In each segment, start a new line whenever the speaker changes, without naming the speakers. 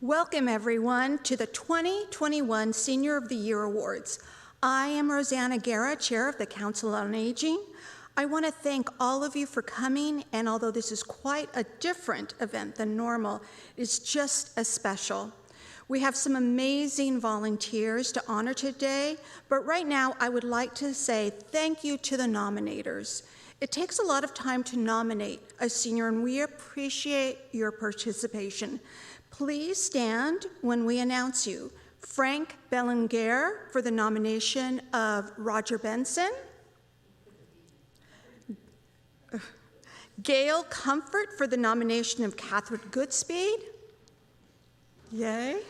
Welcome, everyone, to the 2021 Senior of the Year Awards. I am Rosanna Guerra, Chair of the Council on Aging. I want to thank all of you for coming, and although this is quite a different event than normal, it's just as special. We have some amazing volunteers to honor today, but right now I would like to say thank you to the nominators. It takes a lot of time to nominate a senior, and we appreciate your participation. Please stand when we announce you. Frank Bellanger for the nomination of Roger Benson. Gail Comfort for the nomination of Catherine Goodspeed. Yay.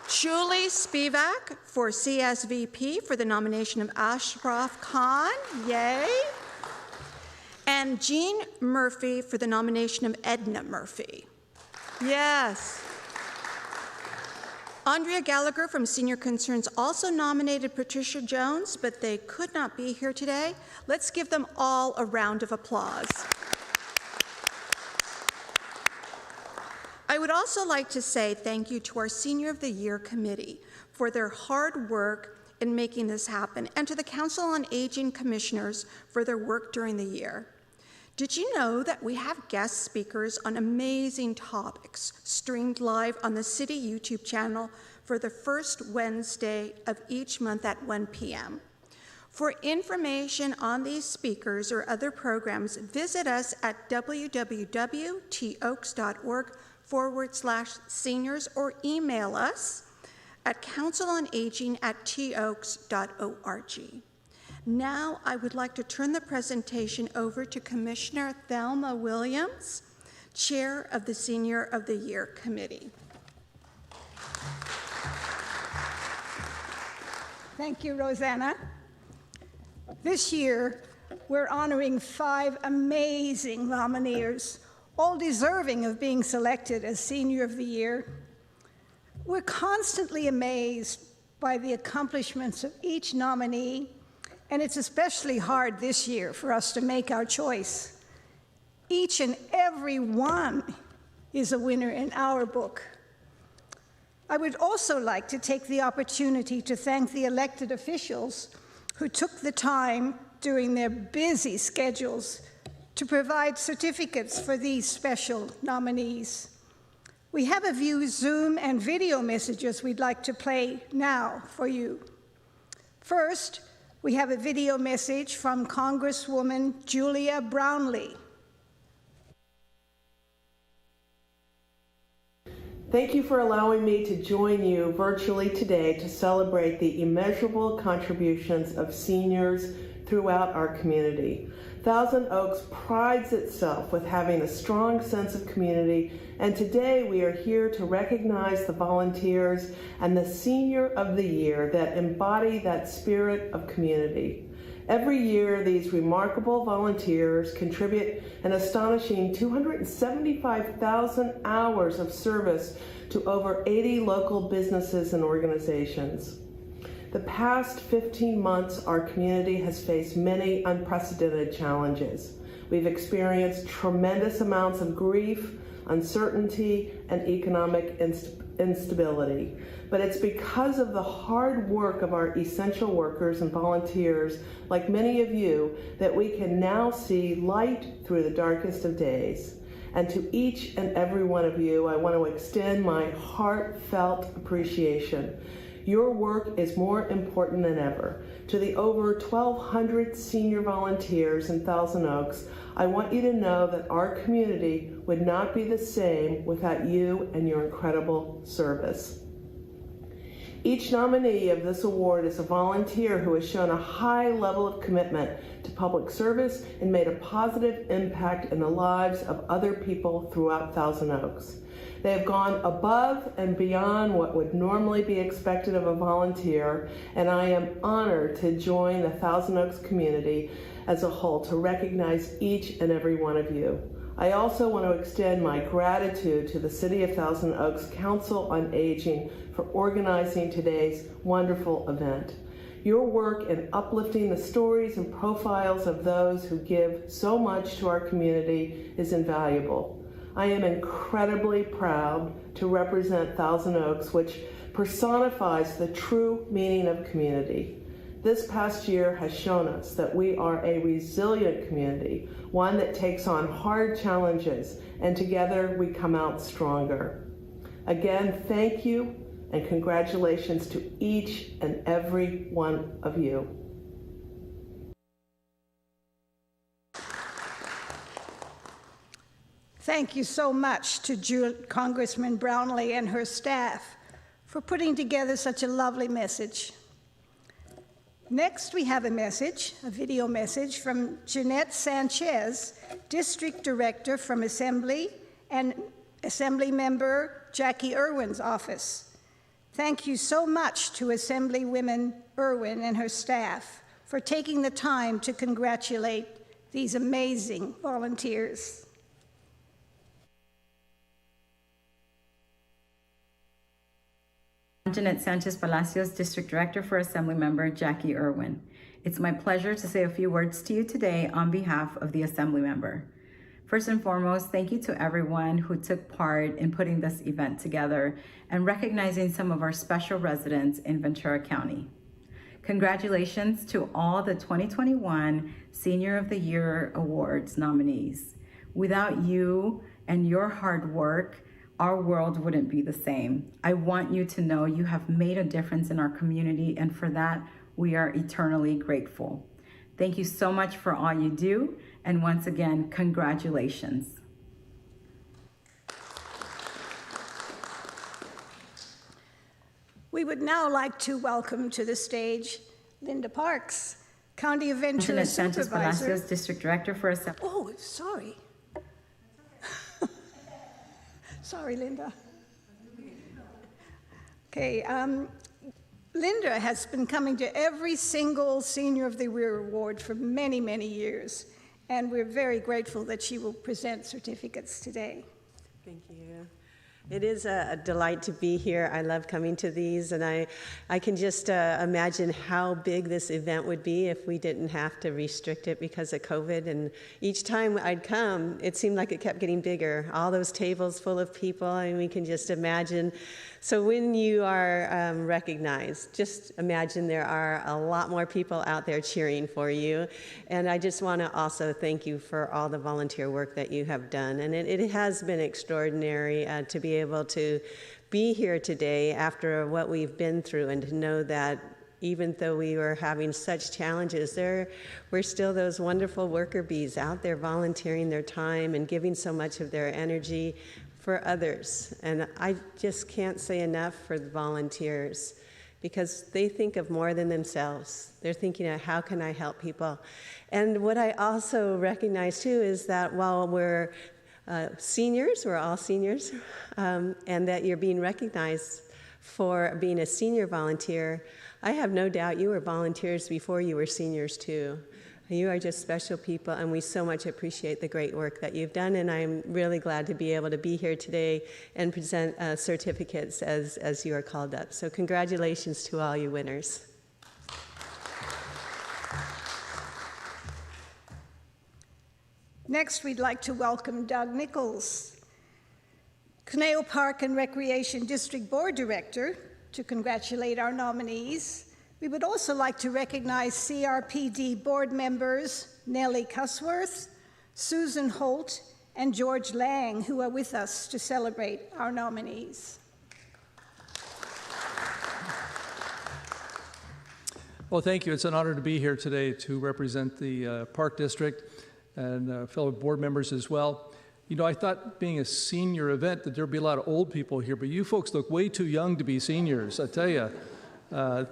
Julie Spivak for CSVP for the nomination of Ashraf Khan. Yay. And Jean Murphy for the nomination of Edna Murphy. Yes. Andrea Gallagher from Senior Concerns also nominated Patricia Jones, but they could not be here today. Let's give them all a round of applause. I would also like to say thank you to our Senior of the Year Committee for their hard work in making this happen, and to the Council on Aging Commissioners for their work during the year. Did you know that we have guest speakers on amazing topics streamed live on the City YouTube channel for the first Wednesday of each month at 1 p.m.? For information on these speakers or other programs, visit us at www.toaks.org/seniors or email us at councilonaging@toaks.org. Now, I would like to turn the presentation over to Commissioner Thelma Williams, Chair of the Senior of the Year Committee.
Thank you, Rosanna. This year, we're honoring 5 amazing nominees, all deserving of being selected as Senior of the Year. We're constantly amazed by the accomplishments of each nominee, and it's especially hard this year for us to make our choice. Each and every one is a winner in our book. I would also like to take the opportunity to thank the elected officials who took the time during their busy schedules to provide certificates for these special nominees. We have a few Zoom and video messages we'd like to play now for you. First, we have a video message from Congresswoman Julia Brownley.
Thank you for allowing me to join you virtually today to celebrate the immeasurable contributions of seniors throughout our community. Thousand Oaks prides itself with having a strong sense of community, and today we are here to recognize the volunteers and the Senior of the Year that embody that spirit of community. Every year, these remarkable volunteers contribute an astonishing 275,000 hours of service to over 80 local businesses and organizations. The past 15 months, our community has faced many unprecedented challenges. We've experienced tremendous amounts of grief, uncertainty, and economic instability. But it's because of the hard work of our essential workers and volunteers, like many of you, that we can now see light through the darkest of days. And to each and every one of you, I want to extend my heartfelt appreciation. Your work is more important than ever. To the over 1,200 senior volunteers in Thousand Oaks, I want you to know that our community would not be the same without you and your incredible service. Each nominee of this award is a volunteer who has shown a high level of commitment to public service and made a positive impact in the lives of other people throughout Thousand Oaks. They have gone above and beyond what would normally be expected of a volunteer, and I am honored to join the Thousand Oaks community as a whole to recognize each and every one of you. I also want to extend my gratitude to the City of Thousand Oaks Council on Aging for organizing today's wonderful event. Your work in uplifting the stories and profiles of those who give so much to our community is invaluable. I am incredibly proud to represent Thousand Oaks, which personifies the true meaning of community. This past year has shown us that we are a resilient community, one that takes on hard challenges, and together we come out stronger. Again, thank you and congratulations to each and every one of you.
Thank you so much to Congressman Brownley and her staff for putting together such a lovely message. Next, we have a video message from Jeanette Sanchez, District Director from Assembly, and Assembly Member Jackie Irwin's office. Thank you so much to Assemblywoman Irwin and her staff for taking the time to congratulate these amazing volunteers.
Jeanette Sanchez Palacios, District Director for Assemblymember Jackie Irwin. It's my pleasure to say a few words to you today on behalf of the Assemblymember. First and foremost, thank you to everyone who took part in putting this event together and recognizing some of our special residents in Ventura County. Congratulations to all the 2021 Senior of the Year Awards nominees. Without you and your hard work, our world wouldn't be the same. I want you to know you have made a difference in our community, and for that, we are eternally grateful. Thank you so much for all you do, and once again, congratulations.
We would now like to welcome to the stage Linda Parks, County of Ventura
Jeanette Sanchez
Supervisor.
Palacios, District Director for Assembly.
Oh, sorry. Sorry, Linda. Okay, Linda has been coming to every single Senior of the Year award for many, many years, and we're very grateful that she will present certificates today.
Thank you. It is a delight to be here. I love coming to these, and I can just imagine how big this event would be if we didn't have to restrict it because of COVID. And each time I'd come, it seemed like it kept getting bigger. All those tables full of people, and we can just imagine. So when you are recognized, just imagine there are a lot more people out there cheering for you. And I just want to also thank you for all the volunteer work that you have done. And it has been extraordinary to be able to be here today after what we've been through, and to know that even though we were having such challenges, there were still those wonderful worker bees out there volunteering their time and giving so much of their energy for others. And I just can't say enough for the volunteers, because they think of more than themselves. They're thinking of how can I help people. And what I also recognize too is that while we're seniors, we're all seniors, and that you're being recognized for being a senior volunteer, I have no doubt you were volunteers before you were seniors too. You are just special people, and we so much appreciate the great work that you've done, and I'm really glad to be able to be here today and present certificates as you are called up. So congratulations to all you winners.
Next, we'd like to welcome Doug Nichols, Conejo Park and Recreation District Board Director, to congratulate our nominees. We would also like to recognize CRPD board members Nellie Cusworth, Susan Holt, and George Lang, who are with us to celebrate our nominees.
Well, thank you. It's an honor to be here today to represent the Park District and fellow board members as well. You know, I thought being a senior event that there'd be a lot of old people here, but you folks look way too young to be seniors, I tell you.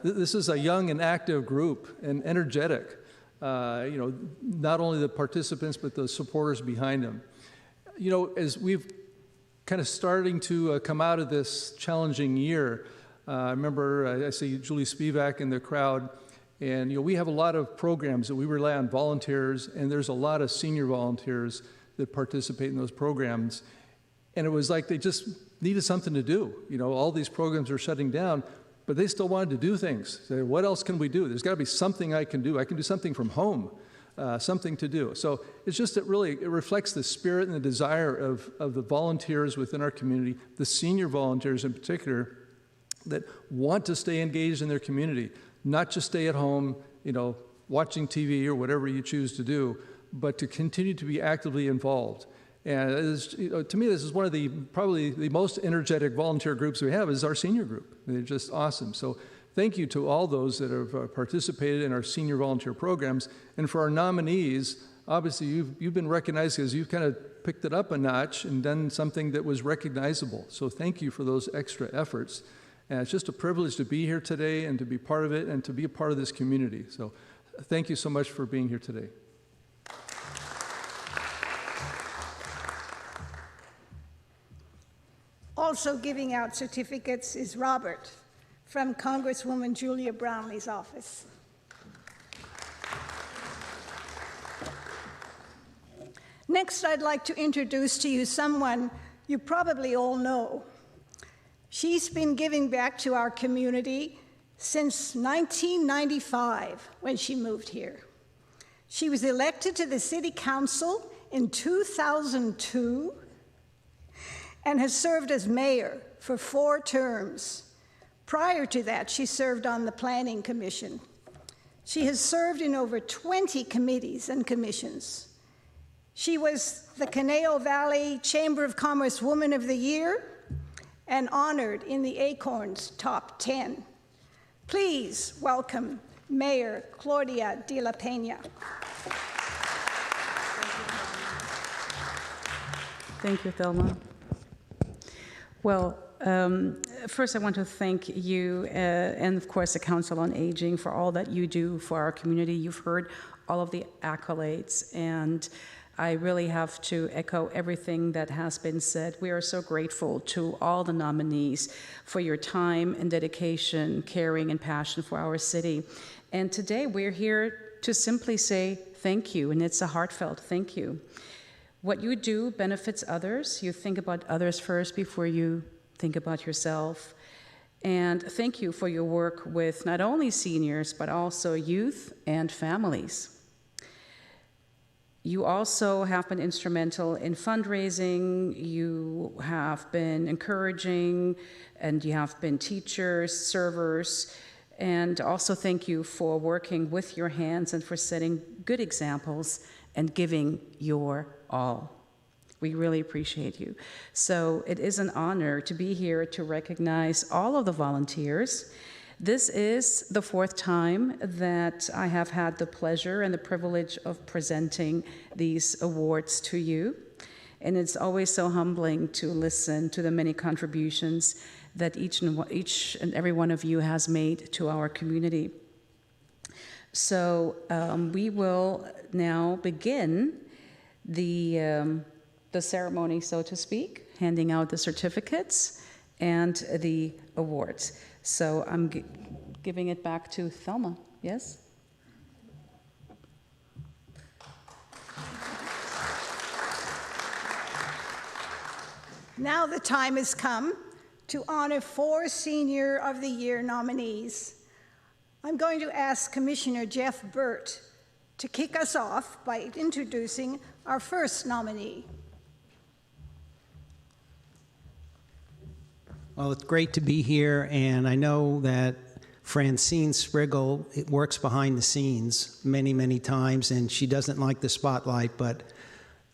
This is a young and active group and energetic. You know, not only the participants, but the supporters behind them. You know, as we've kind of starting to come out of this challenging year, I remember I see Julie Spivak in the crowd, and you know, we have a lot of programs that we rely on volunteers, and there's a lot of senior volunteers that participate in those programs. And it was like they just needed something to do. You know, all these programs are shutting down, but they still wanted to do things. Say, what else can we do? There's got to be something I can do. I can do something from home. something to do. So it's just that really it reflects the spirit and the desire of the volunteers within our community, the senior volunteers in particular, that want to stay engaged in their community, not just stay at home, watching TV or whatever you choose to do, but to continue to be actively involved. And it is, to me, this is one of probably the most energetic volunteer groups we have is our senior group. They're just awesome. So thank you to all those that have participated in our senior volunteer programs. And for our nominees, obviously you've been recognized because you've kind of picked it up a notch and done something that was recognizable. So thank you for those extra efforts. And it's just a privilege to be here today and to be part of it and to be a part of this community. So thank you so much for being here today.
Also giving out certificates is Robert from Congresswoman Julia Brownley's office. Next, I'd like to introduce to you someone you probably all know. She's been giving back to our community since 1995 when she moved here. She was elected to the City Council in 2002 and has served as mayor for 4 terms. Prior to that, she served on the Planning Commission. She has served in over 20 committees and commissions. She was the Conejo Valley Chamber of Commerce Woman of the Year and honored in the Acorns Top 10. Please welcome Mayor Claudia de la Peña.
Thank you, Thelma. Well, first I want to thank you and of course the Council on Aging for all that you do for our community. You've heard all of the accolades, and I really have to echo everything that has been said. We are so grateful to all the nominees for your time and dedication, caring, and passion for our city. And today we're here to simply say thank you, and it's a heartfelt thank you. What you do benefits others. You think about others first before you think about yourself. And thank you for your work with not only seniors, but also youth and families. You also have been instrumental in fundraising, you have been encouraging, and you have been teachers, servers, and also thank you for working with your hands and for setting good examples and giving your all. We really appreciate you. So it is an honor to be here to recognize all of the volunteers. This is the 4th time that I have had the pleasure and the privilege of presenting these awards to you. And it's always so humbling to listen to the many contributions that each and every one of you has made to our community. So we will now begin the ceremony, so to speak, handing out the certificates and the awards. So I'm giving it back to Thelma, yes?
Now the time has come to honor 4 Senior of the Year nominees. I'm going to ask Commissioner Jeff Burt to kick us off by introducing our first nominee.
Well, it's great to be here, and I know that Francine Spriggle works behind the scenes many, many times, and she doesn't like the spotlight, but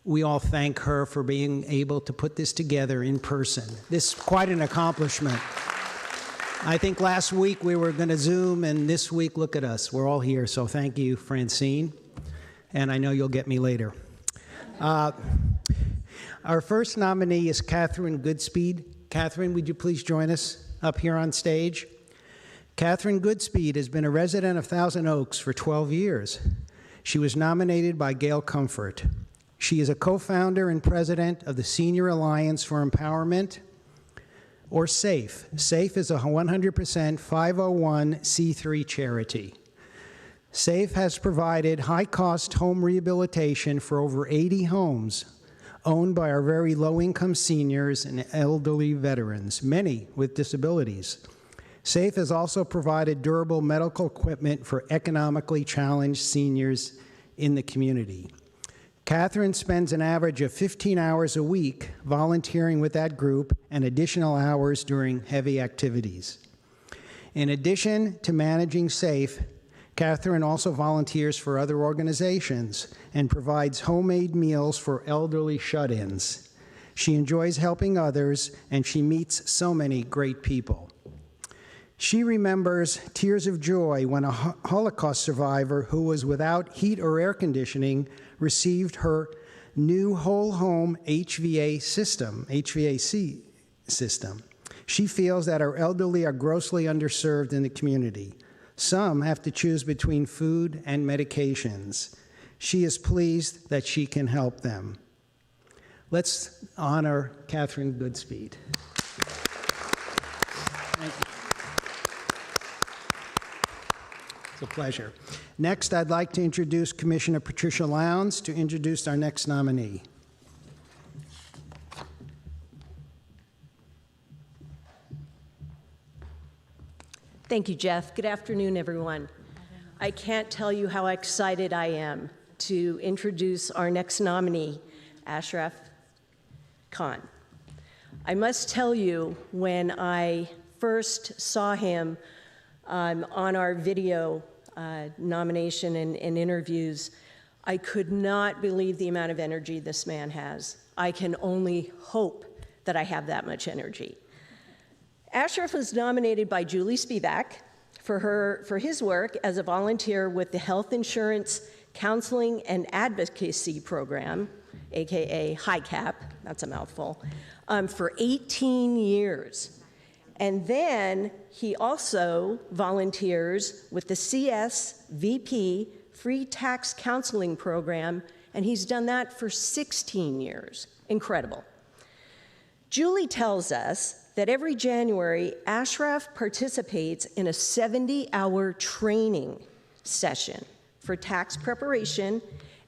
we all thank her for being able to put this together in person. This is quite an accomplishment. I think last week we were going to Zoom, and this week, look at us. We're all here, so thank you, Francine, and I know you'll get me later. Our first nominee is Catherine Goodspeed. Catherine, would you please join us up here on stage? Catherine Goodspeed has been a resident of Thousand Oaks for 12 years. She was nominated by Gail Comfort. She is a co-founder and president of the Senior Alliance for Empowerment, or SAFE. SAFE is a 100% 501c3 charity. SAFE has provided high-cost home rehabilitation for over 80 homes owned by our very low-income seniors and elderly veterans, many with disabilities. SAFE has also provided durable medical equipment for economically challenged seniors in the community. Catherine spends an average of 15 hours a week volunteering with that group and additional hours during heavy activities. In addition to managing SAFE, Catherine also volunteers for other organizations and provides homemade meals for elderly shut-ins. She enjoys helping others, and she meets so many great people. She remembers tears of joy when a Holocaust survivor who was without heat or air conditioning received her new whole home HVAC system. She feels that our elderly are grossly underserved in the community. Some have to choose between food and medications. She is pleased that she can help them. Let's honor Catherine Goodspeed. Thank you. It's a pleasure. Next, I'd like to introduce Commissioner Patricia Lowndes to introduce our next nominee.
Thank you, Jeff. Good afternoon, everyone. I can't tell you how excited I am to introduce our next nominee, Ashraf Khan. I must tell you, when I first saw him on our video nomination and interviews, I could not believe the amount of energy this man has. I can only hope that I have that much energy. Ashraf was nominated by Julie Spivak for his work as a volunteer with the Health Insurance Counseling and Advocacy Program, AKA HICAP, that's a mouthful, for 18 years. And then he also volunteers with the CSVP Free Tax Counseling Program, and he's done that for 16 years. Incredible. Julie tells us that every January, Ashraf participates in a 70-hour training session for tax preparation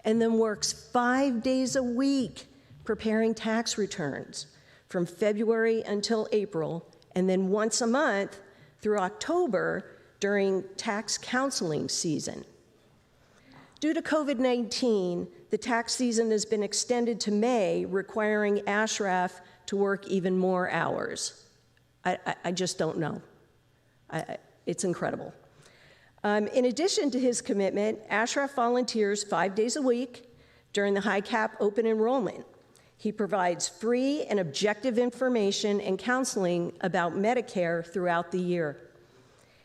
and then works 5 days a week preparing tax returns from February until April, and then once a month through October during tax counseling season. Due to COVID-19, the tax season has been extended to May, requiring Ashraf to work even more hours. I just don't know. It's incredible. In addition to his commitment, Ashraf volunteers 5 days a week during the HICAP open enrollment. He provides free and objective information and counseling about Medicare throughout the year.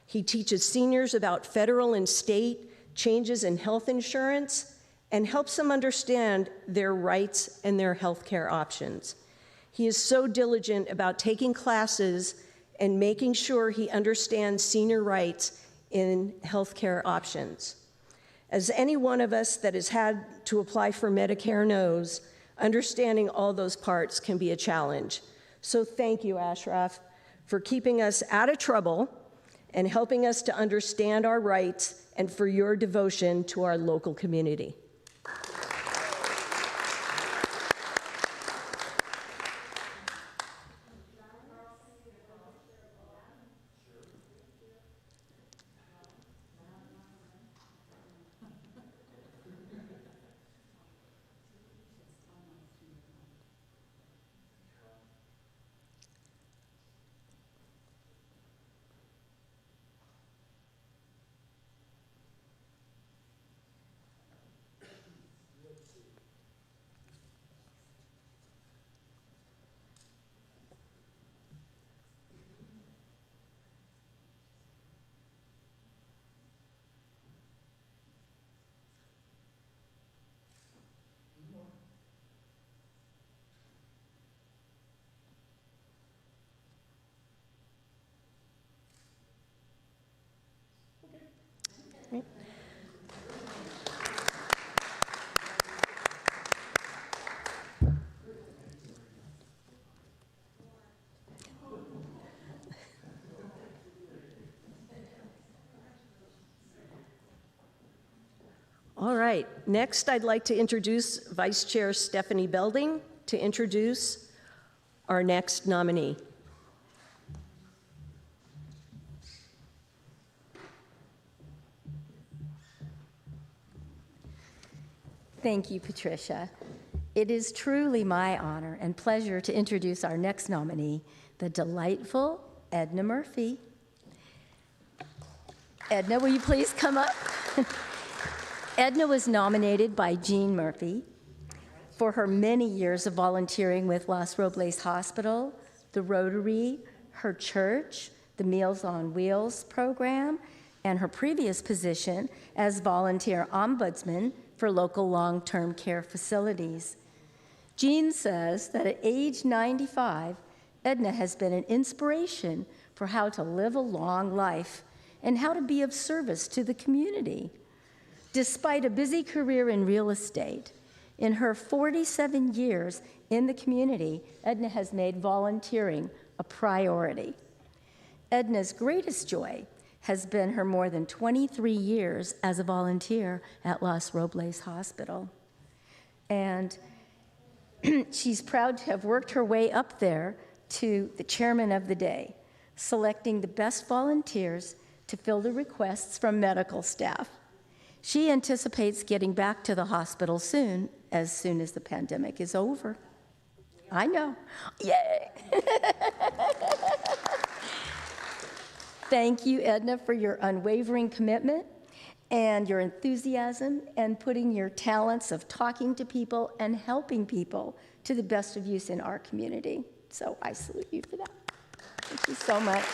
He teaches seniors about federal and state changes in health insurance and helps them understand their rights and their health care options. He is so diligent about taking classes and making sure he understands senior rights in healthcare options. As any one of us that has had to apply for Medicare knows, understanding all those parts can be a challenge. So thank you, Ashraf, for keeping us out of trouble and helping us to understand our rights, and for your devotion to our local community. All right, next I'd like to introduce Vice Chair Stephanie Belding to introduce our next nominee.
Thank you, Patricia. It is truly my honor and pleasure to introduce our next nominee, the delightful Edna Murphy. Edna, will you please come up? Edna was nominated by Jean Murphy for her many years of volunteering with Los Robles Hospital, the Rotary, her church, the Meals on Wheels program, and her previous position as volunteer ombudsman for local long-term care facilities. Jean says that at age 95, Edna has been an inspiration for how to live a long life and how to be of service to the community. Despite a busy career in real estate, in her 47 years in the community, Edna has made volunteering a priority. Edna's greatest joy has been her more than 23 years as a volunteer at Los Robles Hospital. And she's proud to have worked her way up there to the chairman of the day, selecting the best volunteers to fill the requests from medical staff. She anticipates getting back to the hospital soon as the pandemic is over. I know. Yay! Thank you, Edna, for your unwavering commitment and your enthusiasm and putting your talents of talking to people and helping people to the best of use in our community. So I salute you for that. Thank you so much.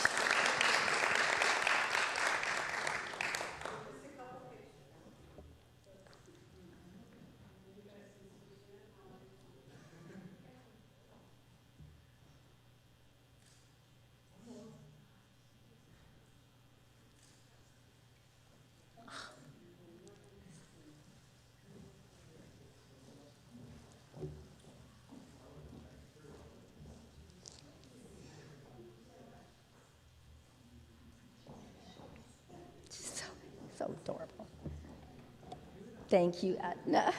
So adorable. Thank you, Edna.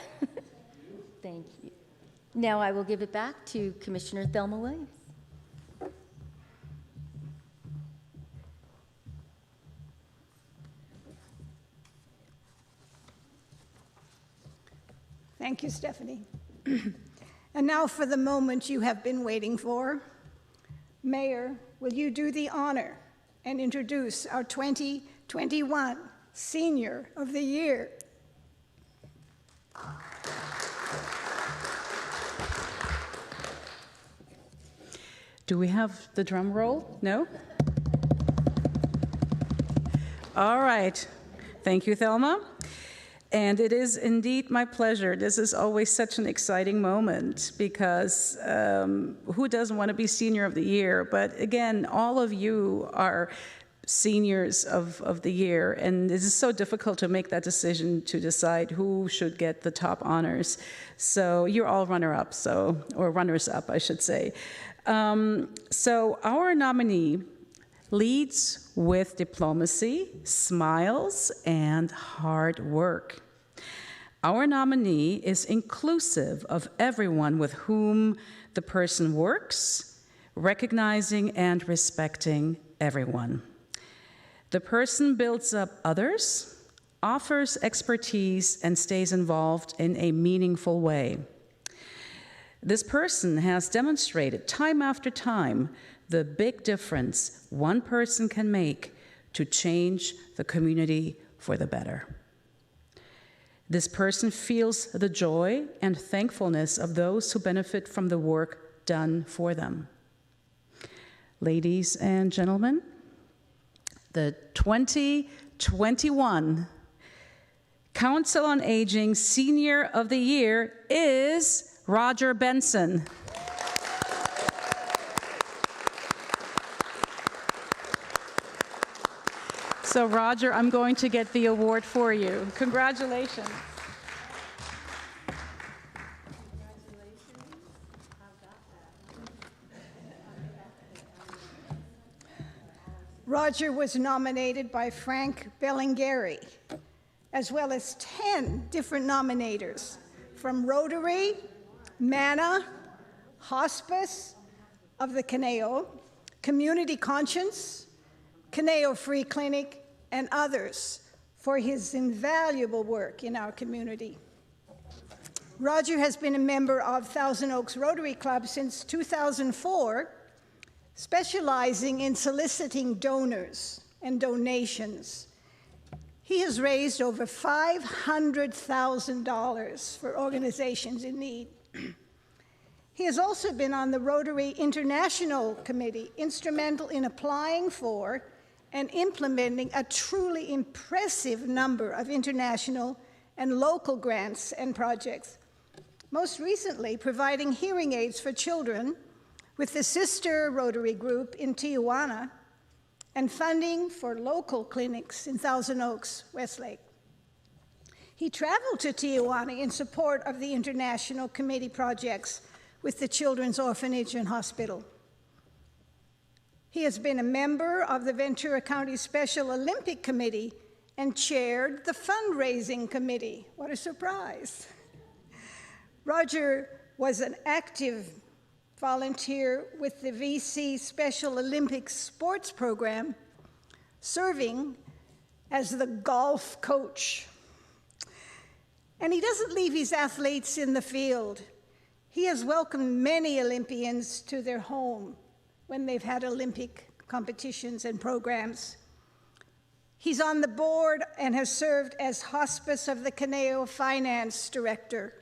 Thank you. Now I will give it back to Commissioner Thelma Williams.
Thank you, Stephanie. And now for the moment you have been waiting for. Mayor, will you do the honor and introduce our 2021 Senior of the Year?
Do we have the drum roll? No? All right. Thank you, Thelma. And it is indeed my pleasure. This is always such an exciting moment because who doesn't want to be Senior of the Year? But again, all of you are seniors of the year, and it is so difficult to make that decision to decide who should get the top honors. So you're all runner-up, or runners-up, I should say. So our nominee leads with diplomacy, smiles, and hard work. Our nominee is inclusive of everyone with whom the person works, recognizing and respecting everyone. The person builds up others, offers expertise, and stays involved in a meaningful way. This person has demonstrated time after time the big difference one person can make to change the community for the better. This person feels the joy and thankfulness of those who benefit from the work done for them. Ladies and gentlemen, the 2021 Council on Aging Senior of the Year is Roger Benson. So Roger, I'm going to get the award for you. Congratulations.
Roger was nominated by Frank Bellingary, as well as 10 different nominators from Rotary, MANA, Hospice of the Caneo, Community Conscience, Caneo Free Clinic, and others for his invaluable work in our community. Roger has been a member of Thousand Oaks Rotary Club since 2004, specializing in soliciting donors and donations. He has raised over $500,000 for organizations in need. He has also been on the Rotary International Committee, instrumental in applying for and implementing a truly impressive number of international and local grants and projects. Most recently, providing hearing aids for children with the sister Rotary group in Tijuana and funding for local clinics in Thousand Oaks, Westlake. He traveled to Tijuana in support of the International Committee projects with the Children's Orphanage and Hospital. He has been a member of the Ventura County Special Olympic Committee and chaired the fundraising committee. What a surprise. Roger was an active volunteer with the VC Special Olympics sports program, serving as the golf coach. And he doesn't leave his athletes in the field. He has welcomed many Olympians to their home when they've had Olympic competitions and programs. He's on the board and has served as hospice of the Caneo Finance Director.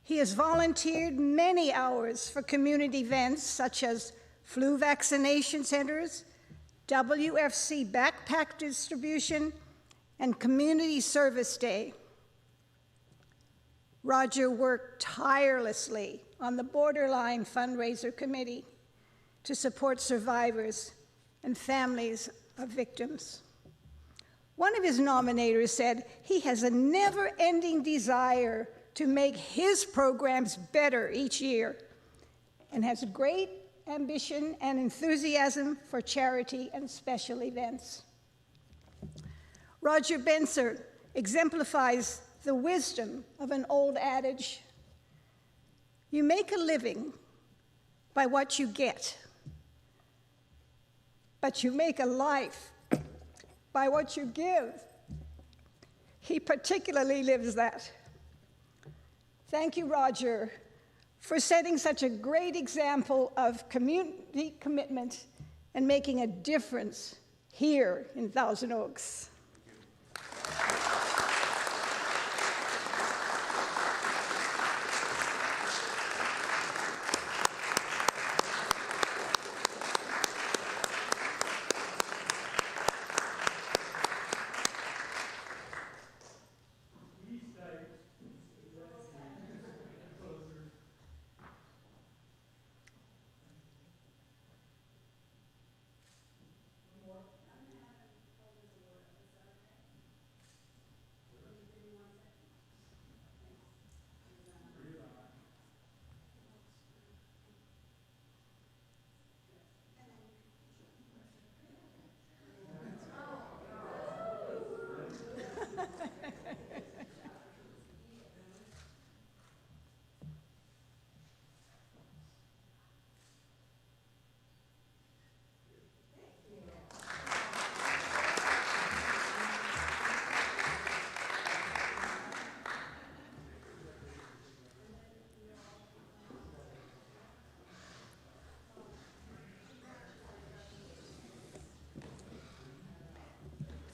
He has volunteered many hours for community events such as flu vaccination centers, WFC backpack distribution, and Community Service Day. Roger worked tirelessly on the Borderline Fundraiser Committee to support survivors and families of victims. One of his nominators said he has a never-ending desire to make his programs better each year and has great ambition and enthusiasm for charity and special events. Roger Benser exemplifies the wisdom of an old adage: you make a living by what you get, but you make a life by what you give. He particularly lives that. Thank you, Roger, for setting such a great example of community commitment and making a difference here in Thousand Oaks.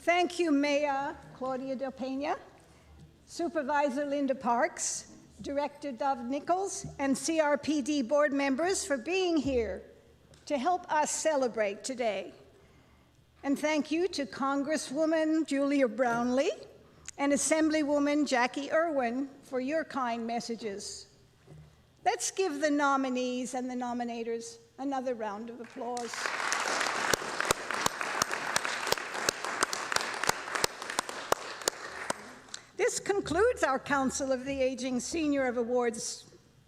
Thank you, Mayor Claudia Del Pena, Supervisor Linda Parks, Director Dov Nichols, and CRPD board members for being here to help us celebrate today. And thank you to Congresswoman Julia Brownley and Assemblywoman Jackie Irwin for your kind messages. Let's give the nominees and the nominators another round of applause. This concludes our Council of the Aging Senior of Awards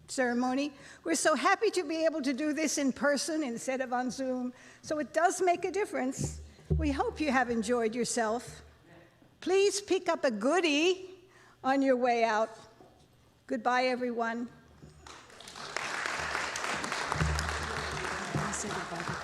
ceremony. We're so happy to be able to do this in person instead of on Zoom, so it does make a difference. We hope you have enjoyed yourself. Please pick up a goodie on your way out. Goodbye, everyone.
Say goodbye.